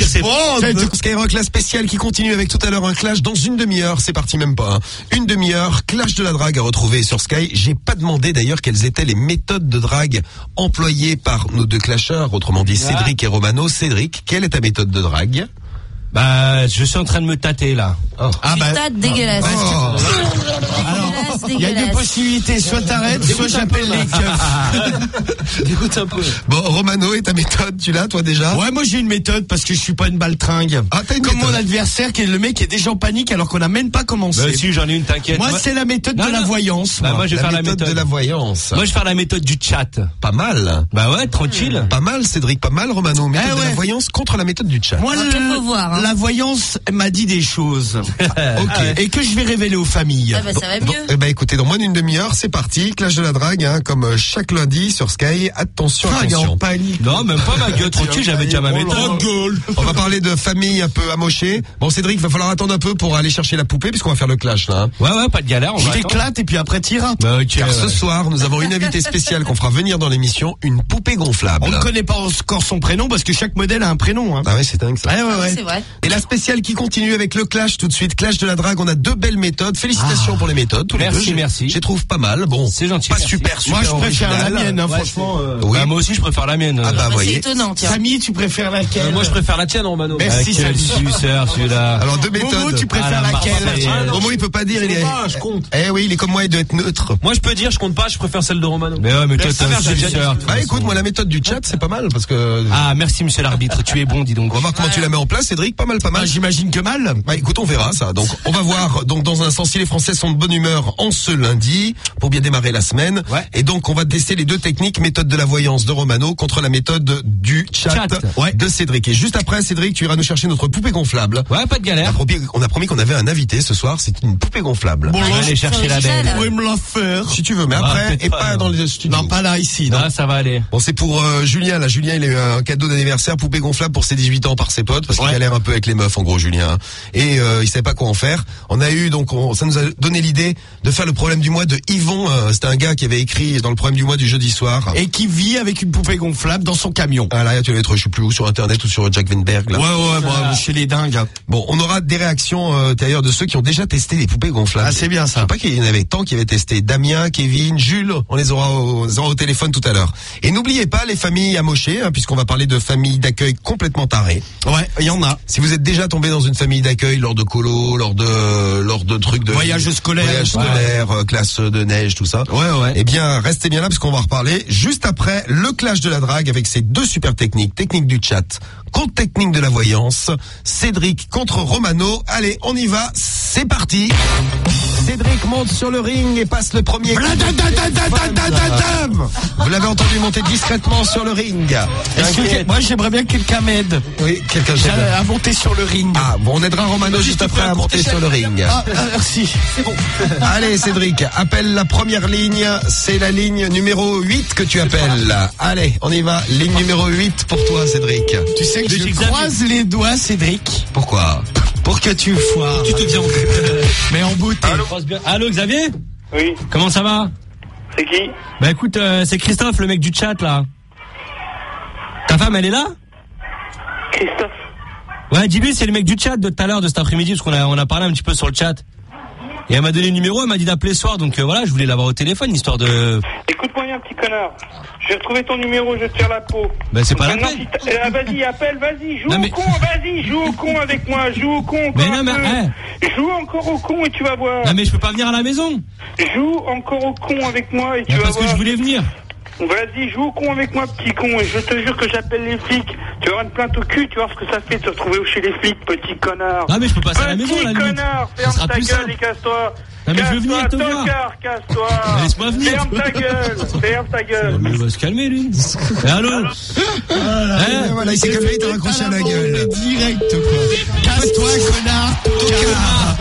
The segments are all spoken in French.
c'est Skyrock, la spéciale qui continue avec tout à l'heure un clash dans une demi-heure. C'est parti même pas. Une demi-heure, clash de la drague à retrouver sur Sky. J'ai pas demandé d'ailleurs quelles étaient les méthodes de drague employées par nos deux clasheurs, autrement dit Cédric et Romano. Cédric, quelle est ta méthode de drague? Bah, je suis en train de me tâter là. Oh. Dégueulasse. Alors, il y a deux possibilités, soit t'arrêtes, soit j'appelle les keufs. Écoute un peu. Bon, Romano, et ta méthode, tu l'as toi déjà? Ouais, moi j'ai une méthode parce que je suis pas une baltringue. Ah, t'as une Comme méthode. mon adversaire qui est le mec qui est déjà en panique alors qu'on a même pas commencé. Bah si, j'en ai une, t'inquiète. Moi c'est la méthode de la voyance. Bah, moi je vais faire la méthode de la voyance. Moi je vais faire la méthode du chat. Pas mal. Bah ouais, tranquille. Pas mal, Cédric, pas mal, Romano. Méthode de la voyance contre la méthode du chat. Moi, faut voir, la voyance m'a dit des choses. Ok. Et que je vais révéler aux familles. Ah bah ça va mieux. Eh ben écoutez, dans moins d'une demi-heure, c'est parti. Clash de la drague, hein, comme chaque lundi sur Sky. Attention, attention. Non, même pas ma gueule, tranquille, j'avais déjà ma méthode. On va parler de famille un peu amochée. Bon, Cédric, va falloir attendre un peu pour aller chercher la poupée puisqu'on va faire le clash là. Hein. Ouais, pas de galère. Je t'éclate et puis après t'iras. Bah, ok, Car ce soir, nous avons une invitée spéciale qu'on fera venir dans l'émission, une poupée gonflable. On ne connaît pas encore son prénom parce que chaque modèle a un prénom. Hein. Ah ouais, c'est dingue ça. Ouais. C'est vrai. Et la spéciale qui continue avec le clash tout de suite. Clash de la drague, on a deux belles méthodes. Félicitations pour les méthodes. Tous les deux. Merci. Je les trouve pas mal. Bon, c'est gentil. Pas merci. super Moi, je préfère original. la mienne, hein, Ouais, franchement. Oui. Bah, moi aussi, je préfère la mienne. Ah bah, C'est voyez. étonnant, tiens. Samy, tu préfères laquelle? Moi, je préfère la tienne, Romano. Merci, quel Samy. suceur, celui-là. Alors deux méthodes. Momo, tu préfères laquelle? Momo, il peut pas dire, il est. je compte. Eh oui, il est comme moi, il doit être neutre. Moi, je peux dire, je compte pas, je préfère celle de Romano. Mais ouais, mais toi, t'es un suceur. Bah écoute, moi la méthode du chat, c'est pas mal parce que. Ah, merci, monsieur l'arbitre. Tu es bon, dis donc. On va voir comment tu la mets en place, Cédric. Pas mal. Bah, j'imagine que mal. Bah écoute, on verra ça. Donc on va voir. Donc dans un instant, si les Français sont de bonne humeur en ce lundi pour bien démarrer la semaine. Ouais. Et donc on va tester les deux techniques, méthode de la voyance de Romano contre la méthode du chat, de Cédric. Et juste après, Cédric, tu iras nous chercher notre poupée gonflable. Ouais, pas de galère. On a promis qu'on avait un invité ce soir. C'est une poupée gonflable. Bon, Je vais aller chercher la belle. Vous pouvez me la faire. Si tu veux, mais après peut-être et pas, pas non. dans les studios. Non, pas là, ici. Non. Ah, ça va aller. Bon, c'est pour Julien. Là, Julien, il a eu un cadeau d'anniversaire, poupée gonflable pour ses 18 ans par ses potes, parce qu'il galère un peu avec les meufs, en gros, Julien. Et il savait pas quoi en faire. On a eu donc, ça nous a donné l'idée de faire le problème du mois de Yvon. C'était un gars qui avait écrit dans le problème du mois du jeudi soir. Et qui vit avec une poupée gonflable dans son camion. Ah là, tu vas être, je sais plus où, sur internet ou sur Jack Weinberg. Là. Ouais, bon, chez les dingues. Bon, on aura des réactions d'ailleurs de ceux qui ont déjà testé les poupées gonflables. Ah, c'est bien ça. Je sais pas qu'il y en avait tant qui avaient testé. Damien, Kevin, Jules, on les aura au téléphone tout à l'heure. Et n'oubliez pas les familles amochées, hein, puisqu'on va parler de familles d'accueil complètement tarées. Ouais, il y en a. Si vous êtes déjà tombé dans une famille d'accueil lors de colo, lors de trucs de Voyage scolaire, classe de neige, tout ça. Ouais. Eh bien, restez bien là parce qu'on va en reparler juste après le clash de la drague avec ces deux super techniques, technique du chat contre technique de la voyance. Cédric contre Romano. Allez, on y va, c'est parti. Cédric monte sur le ring et passe le premier. Vous l'avez entendu monter discrètement sur le ring. Moi, j'aimerais bien que quelqu'un m'aide. Oui, quelqu'un À monter sur le ring. Ah, bon, on aidera Romano juste après à monter sur le ring. Ah, merci. C'est bon. Allez, Cédric, appelle la première ligne. C'est la ligne numéro 8 que tu appelles. Allez, on y va. Ligne numéro 8 pour toi, Cédric. Tu sais que je croise les doigts, Cédric. Pourquoi? Pour que tu foires. Tu te viens. Mais en beauté. Allô, Xavier? Oui. Comment ça va? C'est qui? Bah écoute, c'est Christophe, le mec du chat, là. Ta femme, elle est là? Christophe. Ouais, dis-lui, c'est le mec du chat de tout à l'heure, de cet après-midi, parce qu'on a parlé un petit peu sur le chat. Et elle m'a donné le numéro, elle m'a dit d'appeler ce soir, donc voilà, je voulais l'avoir au téléphone, histoire de... Écoute-moi bien, petit connard. Je vais retrouver ton numéro, je te tire la peau. Ben c'est pas la Maintenant, peine. vas-y, appelle, vas-y, joue Non, au mais... con, vas-y, joue au con avec moi, joue au con encore Mais non, un mais... peu. Joue encore au con et tu vas voir. Non mais je peux pas venir à la maison. Joue encore au con avec moi et tu vas parce voir. Que je voulais venir. Vas-y, joue au con avec moi, petit con, et je te jure que j'appelle les flics. Tu vas avoir une plainte au cul, tu vas voir ce que ça fait de se retrouver chez les flics, petit connard. Ah mais je peux passer à la maison, la Petit limite. connard, ferme ta gueule et casse-toi. Non mais je veux venir te voir. Casse-toi. Laisse-moi venir. Ferme ta gueule. Il va se calmer lui. Allô. Voilà, il s'est calmé, il t'a raccroché à la gueule. Direct, quoi. Casse-toi, connard.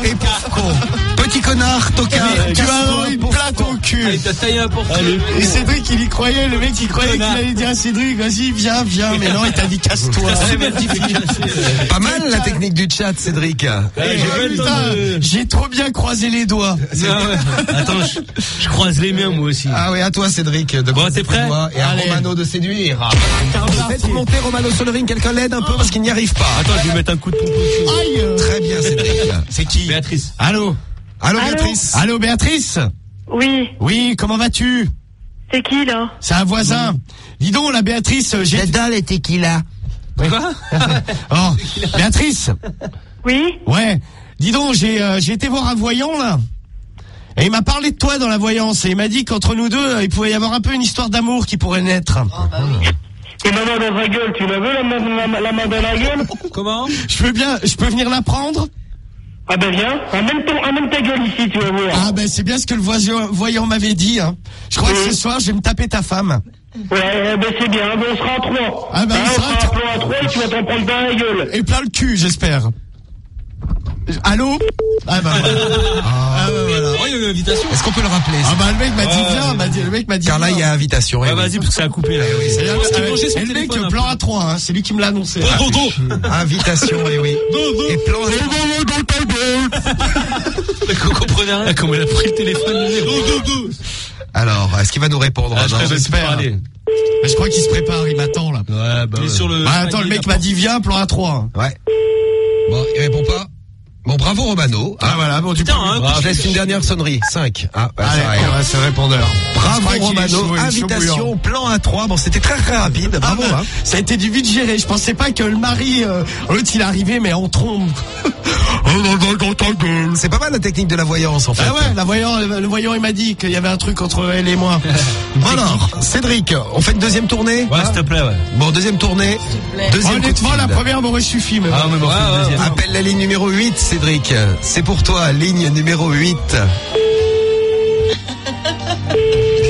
Et pauvre con. Petit connard, tocard. Tu vas avoir une plainte au cul. Il t'a taillé un porte. Et Cédric, il y croyait, le mec, il croyait qu'il allait dire à Cédric, vas-y, viens, mais non, il t'a dit casse-toi. Pas mal la technique du chat, Cédric. J'ai trop bien croisé les doigts. Attends, je croise les miens, moi aussi. Ah oui, à toi, Cédric. Bon, t'es prêt? Et à Romano de séduire. Faites monter Romano sur le ring, quelqu'un l'aide un peu parce qu'il n'y arrive pas. Attends, je vais mettre un coup de pompe au Aïe. Très bien, Cédric. C'est qui? Béatrice. Allô, Béatrice. Allô, Béatrice? Oui. Oui, comment vas-tu? C'est qui, là? C'est un voisin. Dis donc, la Béatrice, j'ai... dalle était qui là? Quoi? Oh, Béatrice? Oui. Ouais. Dis donc, j'ai été voir un voyant, là. Et il m'a parlé de toi dans la voyance. Et il m'a dit qu'entre nous deux, il pouvait y avoir un peu une histoire d'amour qui pourrait naître. Oh, bah oui. Et la main dans la gueule, tu la veux, la main dans la gueule? Comment? Je peux venir la prendre? Ah ben viens, amène ta gueule ici, tu vas voir. Ah ben c'est bien ce que le voyant m'avait dit. Hein. Je crois que ce soir, je vais me taper ta femme. Ouais, ben c'est bien, ben on sera à 3. Ah ben on sera à 3 et tu vas t'en prendre plein la gueule. Et plein le cul, j'espère. Allô? Ah ben voilà. Ah ben voilà. Oh, il y a une invitation. Est-ce qu'on peut le rappeler? Ah ben le mec m'a dit viens, le mec m'a dit. Car là, il y a invitation. Ah vas-y, parce que ça a coupé là. Et le mec, plan à 3, hein, c'est lui qui me l'a annoncé. Invitation, et oui. Et plan à 3. Vous comprenez rien? Comment il a pris le téléphone? Alors, est-ce qu'il va nous répondre? J'espère. Mais je crois qu'il se prépare, il m'attend là. Ouais, bah. Sur le. Attends, le mec m'a dit viens, plan à 3. Ouais. Bon, il répond pas. Bon, bravo Romano. Ah voilà, bon, putain, je laisse une dernière sonnerie. 5. Ah, bah, allez, c'est le répondeur. Bravo Romano. Invitation, plan A3. Bon, c'était très rapide. Bravo. Hein. Ça a été du vite géré. Je pensais pas que le mari, l'autre il est arrivé, mais en trombe. C'est pas mal la technique de la voyance en fait. Ah ouais, le voyant il m'a dit qu'il y avait un truc entre elle et moi. Alors, Cédric, on fait une deuxième tournée? Ouais, s'il te plaît, ouais. Bon, deuxième tournée. Deuxième honnêtement, la première m'aurait suffi. Mais mais bon, deuxième. Appelle la ligne numéro 8, Cédric. C'est pour toi, ligne numéro 8.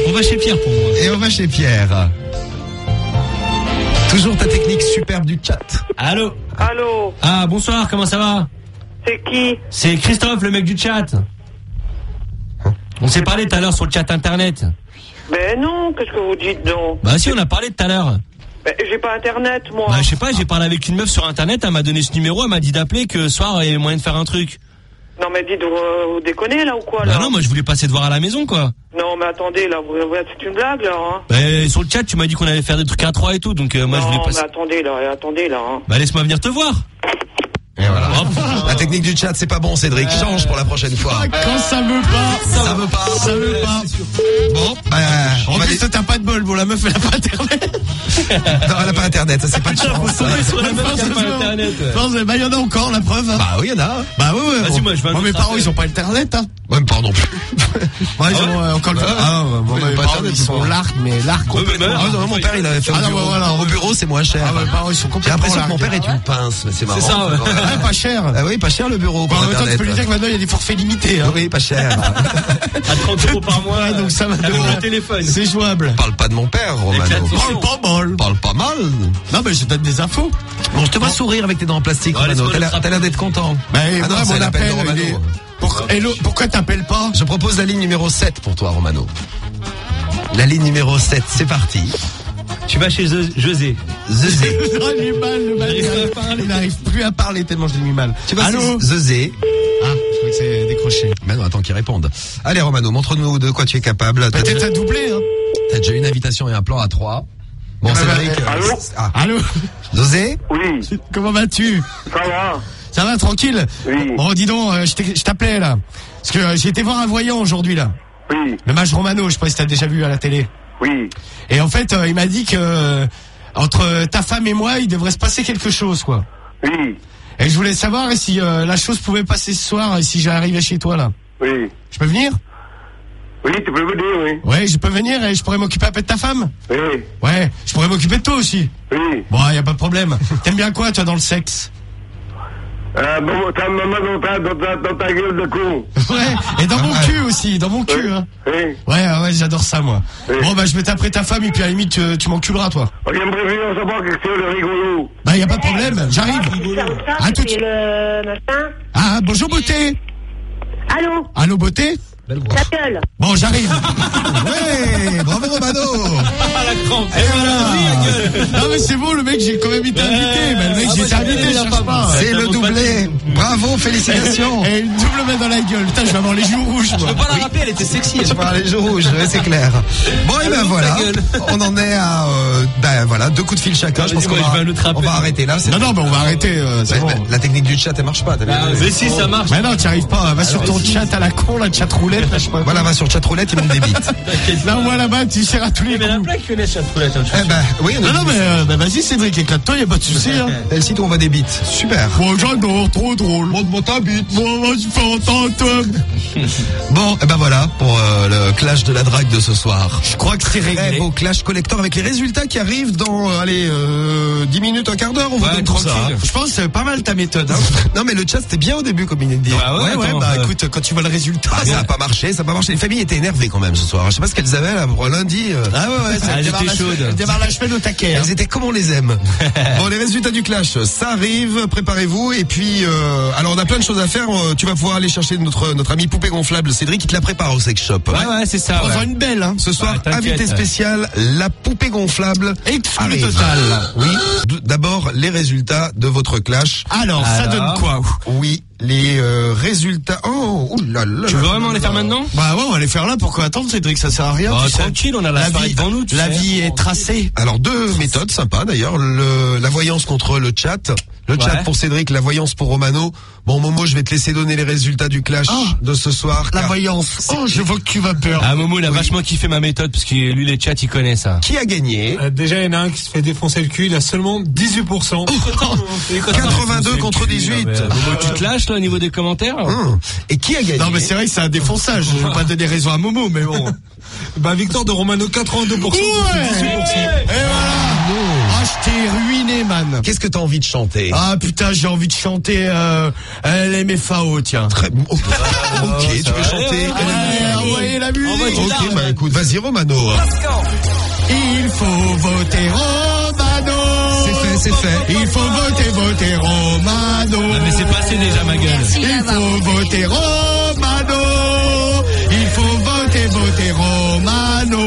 On va chez Pierre pour moi. Et on va chez Pierre. Toujours ta technique superbe du chat. Allô? Allô? Ah, bonsoir, comment ça va? C'est qui? C'est Christophe, le mec du chat. On s'est parlé tout à l'heure sur le chat internet. Ben non, qu'est-ce que vous dites donc? Bah si, on a parlé tout à l'heure. Ben j'ai pas internet, moi. Bah je sais pas, j'ai parlé avec une meuf sur internet, elle m'a donné ce numéro, elle m'a dit d'appeler que ce soir il y avait moyen de faire un truc. Non mais dites, vous déconnez là ou quoi là? Bah non, moi je voulais passer te voir à la maison quoi. Non mais attendez, là, c'est une blague là, hein? Bah sur le chat tu m'as dit qu'on allait faire des trucs à 3 et tout, donc moi je voulais passer. Non mais attendez là, hein. Bah laisse-moi venir te voir. Et voilà. La technique du chat, c'est pas bon, Cédric. Change pour la prochaine fois. Quand ça veut pas, ça veut pas. Bon, en plus, t'as pas de bol. Bon, la meuf, elle a pas internet. Non, elle a pas internet, ça c'est pas de chance. Sur la meuf qui a pas internet. Bah, il y en a encore, la preuve. Bah oui, il y en a. Bah ouais. Vas-y, moi, je vais. Mes parents, ils ont pas internet, hein. Même pas non plus. Ils ont encore le. Mes parents, ils sont l'arc, mais l'arc. Mon père, il avait fait au bureau, c'est moins cher. Mes parents, ils sont J'ai complètement. l'impression que mon père est une pince, mais c'est marrant. C'est ça, ouais. Pas cher. Ah oui, pas cher le bureau. En même temps, tu peux lui dire que maintenant, il y a des forfaits limités, hein. Oui, pas cher. À 30 € par mois, donc ça va devoir le téléphone. C'est jouable. Parle pas de mon père, Romano. Parle pas mal. Non, mais je donne des infos. Bon, je te vois sourire avec tes dents en plastique, Romano. T'as l'air d'être content. Bah, non, mon appel, pourquoi t'appelles pas? Je propose la ligne numéro 7 pour toi, Romano. La ligne numéro 7, c'est parti. Tu vas chez José. Non, il est mal, le mal. Il n'arrive plus à parler tellement je l'ai mis mal. Tu vas chez Zezé. Ah, je crois que c'est décroché. Mais non, attends qu'il réponde. Allez, Romano, montre-nous de quoi tu es capable. Peut-être à doubler, hein. T'as déjà une invitation et un plan à 3. Bon, Cédric. Allô? Allô? Zezé? Oui. Comment vas-tu? Ça va? Ça va, tranquille? Oui. Bon, dis donc, je t'appelais, là. Parce que j'ai été voir un voyant aujourd'hui, là. Oui. Le mage Romano, je sais pas si t'as déjà vu à la télé. Oui. Et en fait, il m'a dit que entre ta femme et moi, il devrait se passer quelque chose, quoi. Oui. Et je voulais savoir si la chose pouvait passer ce soir, si j'arrivais chez toi, là. Oui. Je peux venir? Oui, tu peux venir, oui. Ouais, je peux venir et je pourrais m'occuper un peu de ta femme? Oui. Ouais, je pourrais m'occuper de toi aussi. Oui. Bon, y a pas de problème. T'aimes bien quoi, toi, dans le sexe? Bon, ta maman dans ta gueule de con. Ouais, et dans mon cul aussi, dans mon cul, hein. Oui. Ouais, j'adore ça, moi. Oui. Bon, bah, je vais t'appeler ta femme et puis à la limite, tu m'enculeras, toi. J'aimerais bien savoir quelque chose de rigolo. Bah, y a pas de problème, j'arrive. À tout de suite. le machin. Ah, bonjour, beauté. Allô? Allô, beauté? Ta gueule. Bon, j'arrive. Ouais, bravo Romano. Ah, la crampe. Et voilà. Non mais c'est bon, le mec, j'ai quand même été invité. Mais le mec, j'ai été invité, je cherche pas. C'est le doublé. Bravo, félicitations. Et une double main dans la gueule. Putain, je vais avoir les joues rouges. Je peux pas la rappeler, elle était sexy. Tu parles les joues rouges, ouais, c'est clair. Bon, et ben voilà. On en est à, voilà, 2 coups de fil chacun. Je pense qu'on va arrêter là. Non, mais on va arrêter, c'est bon. La technique du chat, elle marche pas. Mais si, ça marche. Mais non, tu arrives pas. Va sur ton chat à la con, la chat roulette. Voilà, va sur chatroulette, il me débite. Là, moi, là-bas, tu seras à tous les Mais la coups. blague que laisse chatroulette. Eh ben, oui, on a Non, mais vas-y, Cédric, éclate-toi, y a pas de souci. Hein. Et le site où on va des bits. Super. Bon, j'adore, trop drôle. Montre-moi ta bite. Bon, moi, je fais entendre, toi. Bon, et ben voilà pour le clash de la drague de ce soir. Je crois que c'est Très réglé. beau clash collector avec les résultats qui arrivent dans 10 minutes, un quart d'heure. On vous donne tout ça. Je pense que c'est pas mal ta méthode. Hein. Non mais le chat c'était bien au début comme il dit. Ah ouais, attends, bah écoute, quand tu vois le résultat. Ah, ça a pas marché, ça a pas marché. Les familles étaient énervées quand même ce soir. Je sais pas ce qu'elles avaient là pour lundi. Ah ouais, ça Ah, démarre j'étais chaude. démarre la semaine au taquet. Hein. Elles étaient comme on les aime. Bon, les résultats du clash, ça arrive, préparez-vous. Et puis, alors on a plein de choses à faire. Tu vas pouvoir aller chercher notre ami poupée gonflable, Cédric, qui te la prépare au sex shop. Ouais, c'est ça. On Ouais. va une belle, hein. Ce soir, Ah, t'inquiète. invité spécial, la poupée gonflable. Exclu arrive. total. Oui. D'abord, les résultats de votre clash. Alors, ça Alors. donne quoi? Oui, les résultats. Oh, oulala. Tu veux vraiment les faire maintenant? Bah ouais, on va les faire là. Pourquoi attendre, Cédric? Ça sert à rien. Oh, tu sais. tranquille, on a la soirée vie, devant nous. tu la sais. vie est tracée. Alors 2 méthodes sympas d'ailleurs, la voyance contre le chat. Le chat Ouais. pour Cédric, la voyance pour Romano. Bon Momo, je vais te laisser donner les résultats du clash de ce soir. La car voyance. Oh, je vois que tu vas peur. Ah, Momo, il a vachement kiffé ma méthode parce que lui, les chats, il connaît ça. qui a gagné? Déjà, il y en a un qui se fait défoncer le cul, il a seulement 18%. 82 contre 18. Momo, tu te lâches, là, au niveau des commentaires? Et qui a gagné? Non mais c'est vrai que c'est un défonçage. Je vais pas donner raison à Momo, mais bon. Bah, victoire de Romano, 82%. contre 18%. Et voilà. Ah, je t'ai ruiné, man. Qu'est-ce que t'as envie de chanter? Ah putain, j'ai envie de chanter LMFAO, tiens. Très bon. Ok, tu veux chanter? Allez, envoyez la musique. Ok, bah écoute, vas-y Romano. Il faut voter Romano. C'est fait. Il faut voter Romano. Ah, mais c'est passé déjà, ma gueule. Merci Il d'avoir. faut voter Romano. Il faut voter Romano.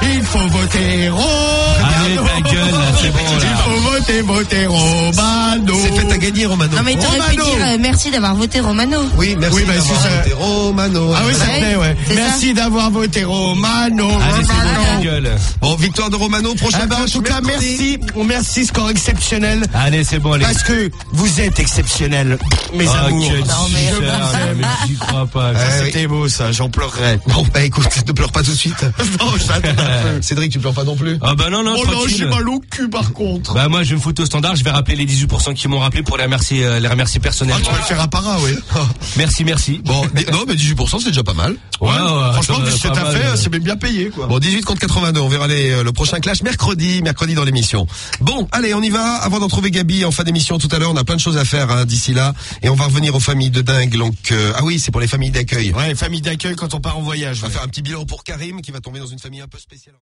Il faut voter Allez, Romano. ta gueule, là, c'est bon, Il là. faut voter Romano. C'est fait, t'as gagné Romano. Non mais t'aurais pu Romano. dire merci d'avoir voté Romano. Oui, merci Oui, bah, d'avoir si ça- voté Romano. Ah oui, ça Ouais, plaît, ouais. c'est Merci d'avoir voté Romano. Allez, c'est bon, ta Romano. gueule. Bon, victoire de Romano, prochain Ah bah, en clash, tout cas, mercredi. merci, score exceptionnel. Allez, c'est bon, allez. Parce que vous êtes exceptionnels, mes Oh, amours. quel Non, mais- suceur, mais j'y crois pas. C'était beau, ça, j'en pleurerais. Bon, bah écoute, ne pleure pas tout de suite. Non, j'attends un peu. Cédric, tu pleures pas non plus? Ah bah non, Oh non, tranquille. j'ai mal au cul, par contre. Bah moi je vais me foutre au standard, je vais rappeler les 18% qui m'ont rappelé pour les remercier Ah, personnellement. tu vas le faire à para, oui. Merci. Bon, non, mais 18%, c'est déjà pas mal. Franchement, attends, vu ce que pas t'as mal, fait, c'est bien payé, quoi. Bon, 18 contre 82, on verra le prochain clash mercredi dans l'émission. Bon, allez, on y va. Avant d'en trouver Gabi en fin d'émission tout à l'heure, on a plein de choses à faire hein, d'ici là. Et on va revenir aux familles de dingue. Donc, ah oui, c'est pour les familles d'accueil. Ouais, famille d'accueil quand on part en voyage. On va ouais. faire un petit bilan pour Karim qui va tomber dans une famille un peu spéciale.